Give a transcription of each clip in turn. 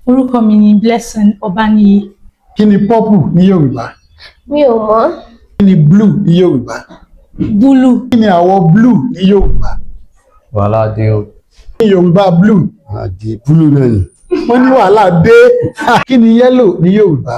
Orúkọ mi ni Blessing Ọbáníyì. Kí ni purple ní Yorùbá? Mi ò mọ̀. Kí ni blue ní Yorùbá? Búlù. Kí ni àwọ̀ blue ní Yorùbá? Wàhálà dé o. Kí ni Yorùbá blue? Àdì blue náà ni. Wọ́n ní wàhálà dé. Kí ni yellow ní Yorùbá?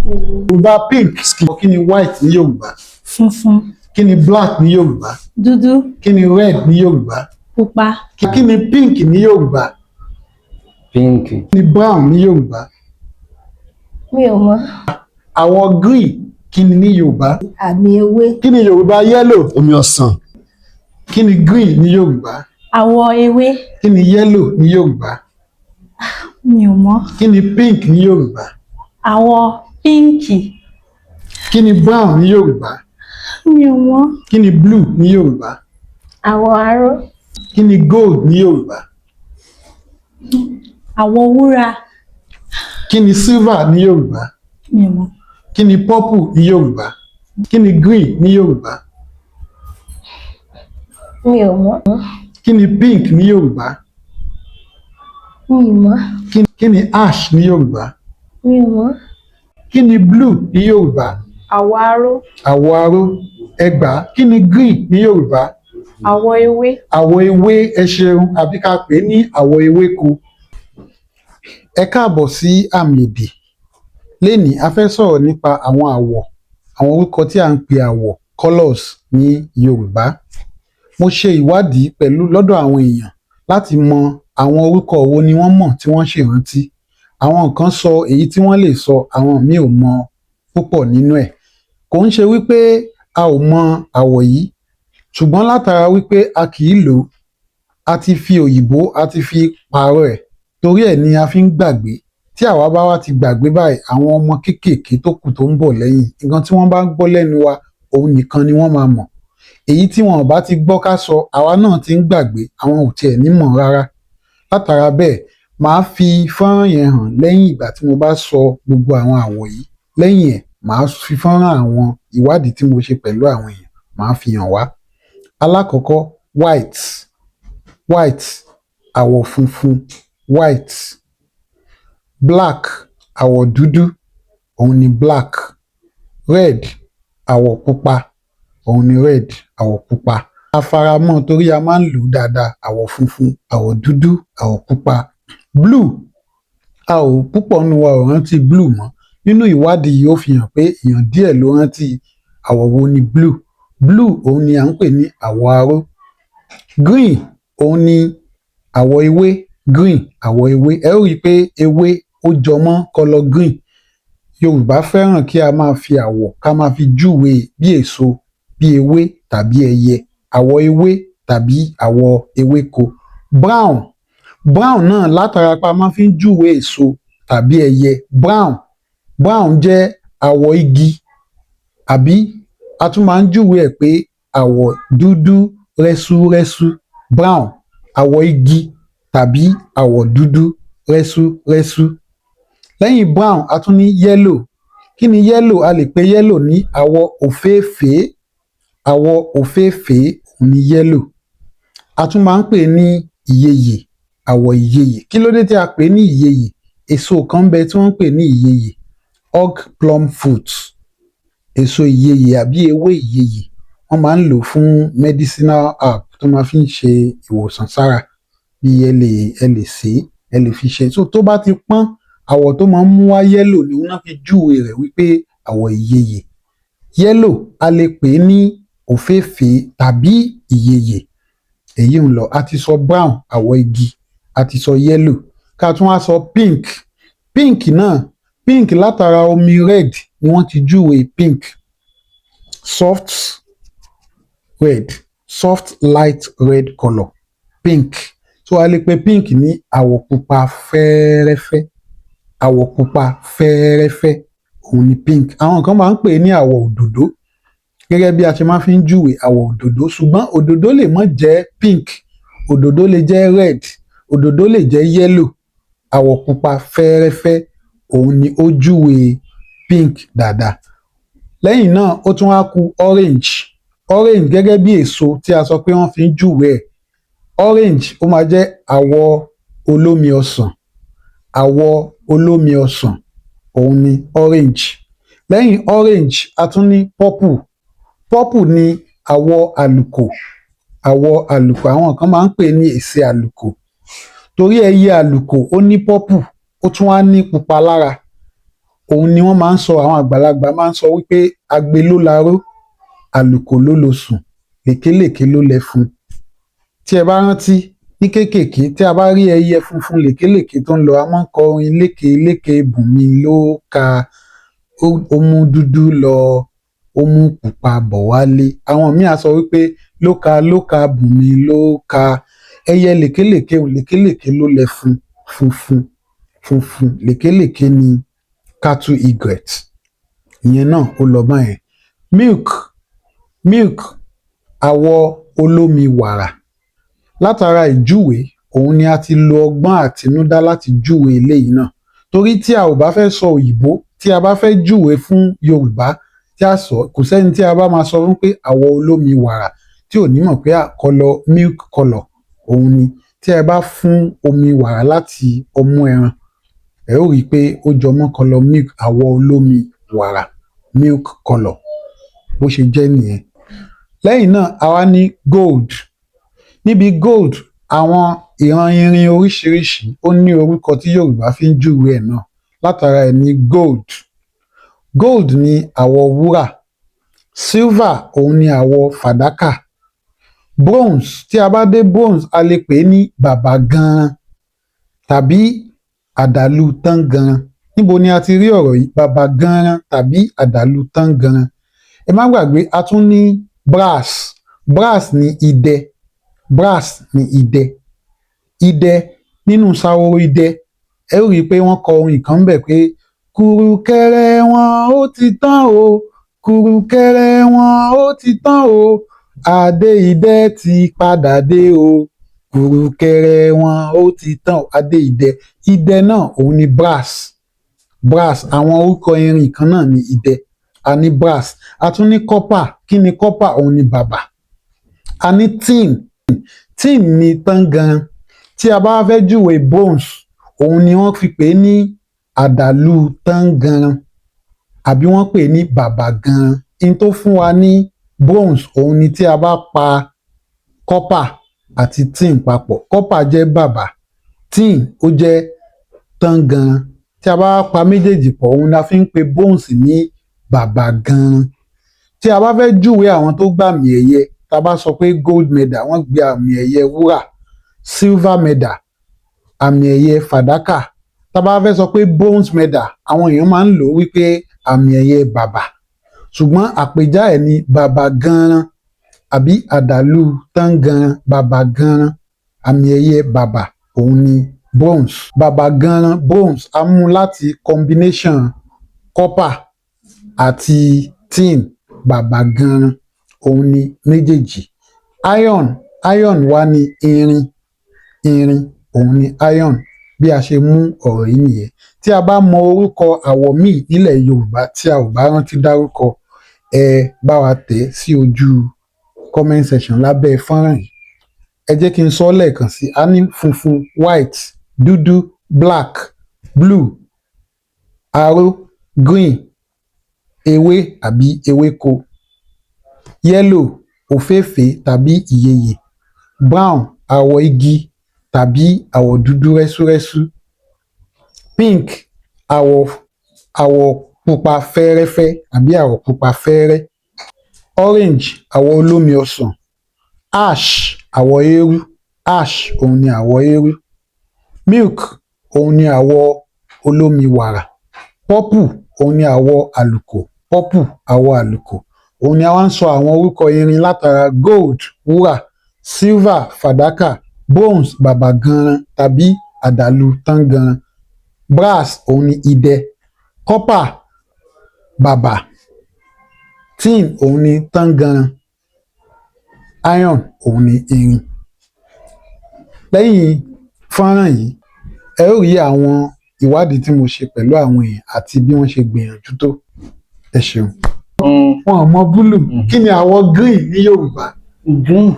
Yorùbá pink. Kí ni white ní Yorùbá? Funfun. Kí ni black ní Yorùbá? Dúdú. Kí ni red ní Yorùbá? Pupa. Kí ni pink ní Yorùbá? Pink. Kí ni brown ní Yorùbá? Mi ò mọ̀. Àwọ̀ green kí ni ní Yorùbá? Àmì ewé. Kí ni Yorùbá yellow? Omi ọsàn. Kí ni green ní Yorùbá? Àwọ̀ ewé. Kí ni yellow ní Yorùbá? Mi ò mọ̀. Kí ni pink ní Yorùbá? Àwọ̀ píǹkì. Kí ni brown ní Yorùbá? Mi ò mọ̀. Kí ni blue ní Yorùbá? Àwọ̀ aró. Kí ni gold ní Yorùbá? Àwọ̀ wúrà. Kí ni silver ní Yorùbá? Mi ò mọ̀. Kí ni purple ní Yorùbá? Kí ni green ní Yorùbá? Mi ò mọ̀. Kí ni pink ní Yorùbá? Mi ò mọ̀. Kí ni ash ní Yorùbá? Mi ò mọ̀. Kí ni blue ní Yorùbá? Àwọ̀ aró. Àwọ̀ aró. Ẹgbàá. Kí ni green ní Yorùbá? Àwọ̀ ewé. Àwọ̀ ewé ẹ ṣeun àbí ká pè é ní àwọ̀ ewéko. Ẹ káàbọ̀ sí àmì èdè. Lénìí a fẹ́ sọ̀rọ̀ nípa àwọn àwọ̀, àwọn orúkọ tí à ń pè àwọ̀ colours ní Yorùbá. Mo ṣe ìwádìí pẹ̀lú lọ́dọ̀ àwọn èèyàn láti mọ àwọn orúkọ wo ni wọ́n mọ̀ tí wọ́n ṣèrántí. Àwọn kan sọ èyí tí wọ́n lè sọ, àwọn míì ò mọ púpọ̀ nínú ẹ̀. Kò ń ṣe wípé a ò mọ àwọ̀ yìí, ṣùgbọ́n látara wípé a kì í lò ó, a ti fi òyìnbó a ti fi pààrọ̀ ẹ̀, torí ẹ̀ ni a fi ń gbàgbé. Tí àwa bá wá ti gbàgbé báyìí, àwọn ọmọ kéékèèké tó kù tó ń bọ̀ lẹ́yìn, nǹkan tí wọ́n bá ń gbọ́ lẹ́nu wa, òun nìkan ni wọ́n máa mọ̀. Èyí tí wọn ò bá ti gbọ́ ká sọ, àwa náà ti ń gbàgbé, àwọn ò tiẹ̀ ní mọ̀ rárá. Látara bẹ́ẹ̀, màá fi fọ́nrán yẹn hàn lẹ́yìn ìgbà tí mo bá sọ gbogbo àwọn àwọ̀ yìí. Lẹ́yìn ẹ̀, màá fi fọ́nrán àwọn ìwádìí tí mo ṣe pẹ̀lú àwọn èèyàn, màá fi hàn wá. Alákọ̀ọ́kọ́, white. White, àwọ̀ funfun, white. Black, àwọ̀ dúdú, òun ni black. Red, àwọ̀ pupa, òun ni red, àwọ̀ pupa. A faramọ́ torí a máa ń lò ó dáadáa, àwọ̀ funfun, àwọ̀ dúdú, àwọ̀ pupa. Blue, a ò púpọ̀ nínú wa ò rántí blue mọ́. Nínú ìwádìí yìí ó fi hàn pé èèyàn díẹ̀ ló rántí àwọ̀ wo ni blue. Blue òun ni à ń pè ní àwọ̀ aró. Green òun ni àwọ̀ ewé, green àwọ̀ ewé. Ẹ ó rí i pé ewé ó jọmọ́ colour green. Yorùbá fẹ́ràn kí a máa fi àwọ̀ ká máa fi júwe bí èso, bí ewé tàbí ẹyẹ, àwọ̀ ewé tàbí àwọ̀ ewéko. Brown, brown náà látara pa máa fi ń júwe èso tàbí ẹyẹ. Brown, brown jẹ́ àwọ̀ igi, àbí a tún máa ń júwe ẹ̀ pé àwọ̀ dúdú rẹ́súrẹ́sú. Brown, àwọ̀ igi tàbí àwọ̀ dúdú rẹ́súrẹ́sú. Lẹ́yìn brown, a tún ní yellow. Kí ni yellow? A lè pe yellow ní àwọ̀ òféèfé. Àwọ̀ òféèfé òun ni yellow. A tún máa ń pè ní ìyeyè, àwọ̀ ìyeyè. Kí ló dé tí a pè ní ìyeyè? Èso kan bẹ tí wọ́n ń pè ní ìyeyè, hog plum fruit. Èso ìyeyè àbí ewé ìyeyè, wọ́n máa ń lò fún medicinal herb tó máa fi ń ṣe ìwòsàn sára. Bí ẹ lè sè é, ẹ lè fi ṣe. So tó bá ti pọ́n, àwọ̀ tó máa ń mú wá yellow ni wọ́n fi júwe rẹ̀ wípé àwọ̀ ìyeyè. Yellow a lè pè é ní òféèfé tàbí ìyeyè. Èyí ń lọ, a ti sọ brown, àwọ̀ igi, a ti sọ yellow. Ká tún wá sọ pink. Pink náà, pink látara omi red ni wọ́n ti júwe pink. Soft red, soft light red colour, pink. So a lè pe pink ní àwọ̀ pupa fẹ́ẹ́rẹ́fẹ́. Àwọ̀ pupa fẹ́ẹ́rẹ́fẹ́ òun ni pink. Àwọn kan máa ń pè é ní àwọ̀ òdòdó, gẹ́gẹ́ bí a ṣe máa fi ń júwe àwọ̀ òdòdó, ṣùgbọ́n òdòdó lè má jẹ́ pink, òdòdó lè jẹ́ red, òdòdó lè jẹ́ yellow. Àwọ̀ pupa fẹ́ẹ́rẹ́fẹ́ òun ni ó júwe pink dáadáa. Lẹ́yìn náà ó tún wá ku orange. Orange gẹ́gẹ́ bí èso tí a sọ pé wọ́n fi ń júwe ẹ̀. Orange ó máa jẹ́ àwọ̀ olómi ọsàn. àwọ̀ olómi ọsàn òun ni orange. Lẹ́yìn orange a tún ní purple. Purple ni àwọ̀ àlùkò. Àwọ̀ àlùkò àwọn kan máa ń pè ní èsè àlùkò. Torí ẹyẹ àlùkò ó ní purple ó tún wá ní pupa lára. Òun ni wọ́n máa ń sọ, àwọn àgbàlagbà máa ń sọ wípé agbe ló laró, àlùkò ló losùn, lèkélèké ló lẹfun. Tí ẹ bá rántí ní kéékèèké tí a bá rí ẹyẹ funfun lèkélèké tó ń lọ, a máa ń kọ orin léke léke bùnmi ló ka, ó mú dúdú lọ, ó mú pupa bọ̀ wálé. Àwọn míì á sọ wípé lóka bùnmi ló ka. Ẹyẹ lèkélèké lèkélèké ló lẹfun, funfun funfun lèkélèké ni cattle egret. Ìyẹn náà ó lọ báyẹn. Milk àwọ̀ olómi wàrà. Látara ìjúwe òun ni a ti lo ọgbọ́n àtinúdá láti júwe eléyìí náà. Torí tí a ò bá fẹ́ sọ òyìnbó, tí a bá fẹ́ júwe fún Yorùbá tí a sọ, kò sẹ́ni tí a bá máa sọ fún pé àwọ̀ olómi wàrà tí ò ní mọ̀ pé color milk color òun ni. Tí ẹ bá fún omi wàrà láti ọmú ẹran, ẹ ó rí i pé ó jọmọ́ color milk, àwọ̀ olómi wàrà, milk color bó ṣe jẹ́ nìyẹn. Lẹ́yìn náà a wá ní gold. Níbi gold àwọn ìran irin oríṣiríṣi ó ní orúkọ tí Yorùbá fi ń júwe ẹ̀ náà. Látara ẹ̀ ní gold. Gold ni àwọ̀ wúrà. Silver òun ni àwọ̀ fàdákà. Bronze, tí a bá dé bronze a lè pè é ní Babagaran tàbí àdàlù tángànran. Níbo ni a ti rí ọ̀rọ̀ yìí? Babagaran tàbí àdàlù tángànran. Ẹ má gbàgbé a tún ní brass. Brass ni idẹ. Brass ni idẹ. Idẹ nínú Ṣaworo idẹ ẹ ó rí i pé wọ́n kọ orin kan ńbẹ̀ pé kùrùkẹrẹ wọn ó ti tán o, kùrùkẹrẹ wọn ó ti tán o, adé idẹ ti padà dé o, kùrùkẹrẹ wọn ó ti tán o, adé idẹ. Idẹ náà òun ni brass. Brass àwọn orúkọ irin kan náà ni idẹ. A ní brass. A tún ní copper. Kí ni copper? Òun ni bàbà. A ní tin. Tin ni tángànran. Tí a bá fẹ́ júwe bronze òun ni wọ́n fi pè é ní àdàlù tángànran àbí wọ́n pè é ní Babagaran. In tó fún wa ní bronze òun ni tí a bá pa copper àti tin papọ̀. Copper jẹ́ bàbà, tin ó jẹ́ tángànran. Tí a bá pa méjèèjì pọ̀ òun la fi ń pe bronze ní Babagaran. Tí a bá fẹ́ júwe àwọn tó gbàmì ẹ̀yẹ, tá a bá sọ pé gold medal wọ́n gbé àmì ẹ̀yẹ wúrà, silver medal àmì ẹ̀yẹ fàdákà. Tá a bá fẹ́ sọ pé bronze medal àwọn èèyàn máa ń lò ó wípé àmì ẹ̀yẹ bàbà. Ṣùgbọ́n àpèjá ẹ̀ ní Babagaran àbí àdàlù tángànran. Babagaran àmì ẹ̀yẹ bàbà òun ni bronze. Babagaran bronze a mú láti combination copper àti tin. Babagaran òun ni méjèèjì. Iron wá ní irin òun ni iron. Bí a ṣe mú ọ̀rọ̀ yìí nìyẹn. Tí a bá mọ orúkọ àwọ̀ míì nílẹ̀ Yorùbá tí a ò bá rántí dárúkọ, ẹ bá wa tẹ̀ sí ojú comment section lábẹ́ fọ́nrán yìí. Ẹ jẹ́ kí n sọ lẹ́ẹ̀kan sí i. A ní funfun, white, dúdú, black, blue, aró, green, ewé àbí ewéko, yellow, òféèfé tàbí ìyeyè, brown, àwọ̀ igi tàbí àwọ̀ dúdú rẹ́súrẹ́sú, pink, àwọ̀ pupa fẹ́ẹ́rẹ́fẹ́ àbí àwọ̀ pupa fẹ́ẹ́rẹ́, orange, àwọ̀ olómi ọsàn, ash, àwọ̀ eérú, ash òun ni àwọ̀ eérú, milk òun ni àwọ̀ olómi wàrà, purple òun ni àwọ̀ àlùkò, purple àwọ̀ àlùkò. Òun ni a wá ń sọ àwọn orúkọ irin látara gold, wúrà, silver, fàdákà, bronze, Babagaran tàbí àdàlù tángànran, brass òun ni idẹ, copper, bàbà, tin òun ni tángànran, iron òun ni irin. Lẹ́yìn fọ́nrán yìí ẹ ó rí àwọn ìwádìí tí mo ṣe pẹ̀lú àwọn èèyàn àti bí wọ́n ṣe gbìyànjú tó. Ẹ ṣeun. Wọn ò mọ búlù. Kí ni àwọ̀ green ní Yorùbá? Green.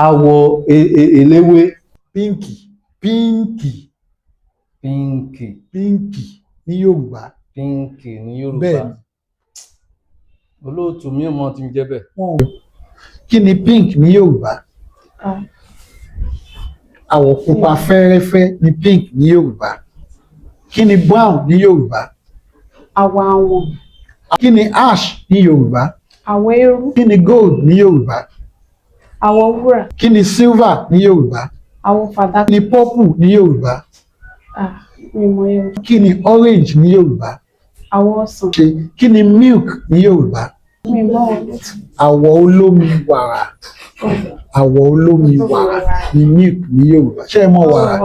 Àwọ̀ eléwé. Píǹkì. Píǹkì. Píǹkì ní Yorùbá. Píǹkì ní Yorùbá. Bẹ́ẹ̀ni. Olóòtú mi ò mọ tí ń jẹ́ bẹ́ẹ̀. Kí ni pink ní Yorùbá? Àwọ̀ pupa fẹ́ẹ́rẹ́fẹ́ ni pink ní Yorùbá. Kí ni brown ní Yorùbá? Àwọ̀ àwọn. Kí ni ash ní Yorùbá? Àwọ̀ eérú. Kí ni gold ní Yorùbá? Àwọ̀ wúrà. Kí ni silver ní Yorùbá? Àwọ̀ fadaka. Kí ni purple ní Yorùbá? Mi mọ̀ Yorùbá. Kí ni orange ní Yorùbá? Àwọ̀ ọsàn. Kí ni milk ní Yorùbá? Mi mọ̀ Olóòtú. Àwọ̀ olómi wàrà. Àwọ̀ olómi wàrà ni milk ní Yorùbá. Ṣé ẹ mọ̀ wàrà?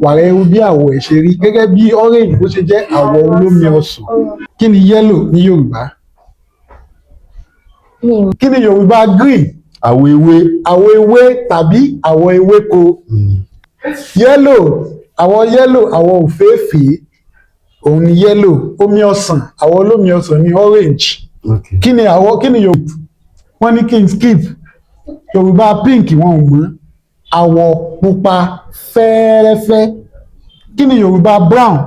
Wàrà ewu bí àwọ̀ ẹ̀ ṣe rí gẹ́gẹ́ bí orange bó ṣe jẹ́ àwọ̀ olómi ọsàn. Kí ni yellow ní Yorùbá? Kí ni Yorùbá green? Àwọ̀ ewé. Àwọ̀ ewé tàbí àwọ̀ ewéko. Yellow, àwọ̀ òféèfé òun ni yellow. Omi ọsàn, àwọ̀ olómi ọsàn ni orange. Okay. Kí ni Yorùbá? Wọ́n ní kí n skip. Yorùbá pink wọn ò mọ̀. Àwọ̀ pupa fẹ́ẹ́rẹ́fẹ́. Kí ni Yorùbá brown?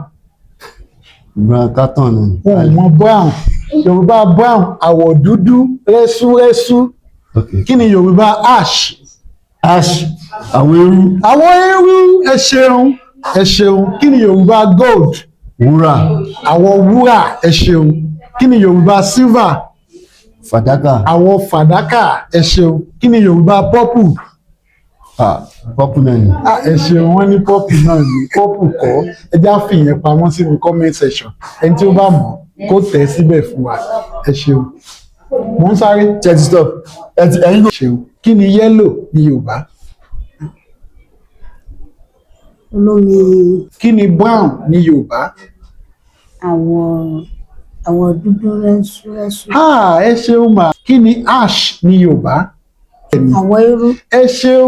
Brown carton ni. Wọn ò mọ̀ brown. Yorùbá brown àwọ̀ dúdú rẹ́súrẹ́sú. Okay. Kí ni Yorùbá ash? Ash. Àwọ̀ eérú. Àwọ̀ eérú. Ẹ ṣeun. Ẹ ṣeun. Kí ni Yorùbá gold? Wúrà. Àwọ̀ wúrà. Ẹ ṣeun. Kí ni Yorùbá silver? Fadaka. Àwọ̀ fàdákà. Ẹ ṣeun. Kí ni Yorùbá purple? Purple náà ni. Ẹ ṣeun. Wọ́n ní purple náà ni. Purple kọ́. Ẹ já fìyẹn pamọ́ sínú comment section. Ẹni tí ó bá mọ̀ kó tẹ̀ síbẹ̀ fún wa. Ẹ ṣeun. Mo ń sáré. Check stop. Ẹyin kò. Ṣeun. Kí ni yellow ní Yorùbá? Olomi. Kí ni brown ní Yorùbá? Àwọ̀ dúdú rẹ́súrẹ́sú. Ẹ ṣeun mà. Kí ni ash ní Yorùbá? Àwọ̀ eérú. Ẹ ṣeun.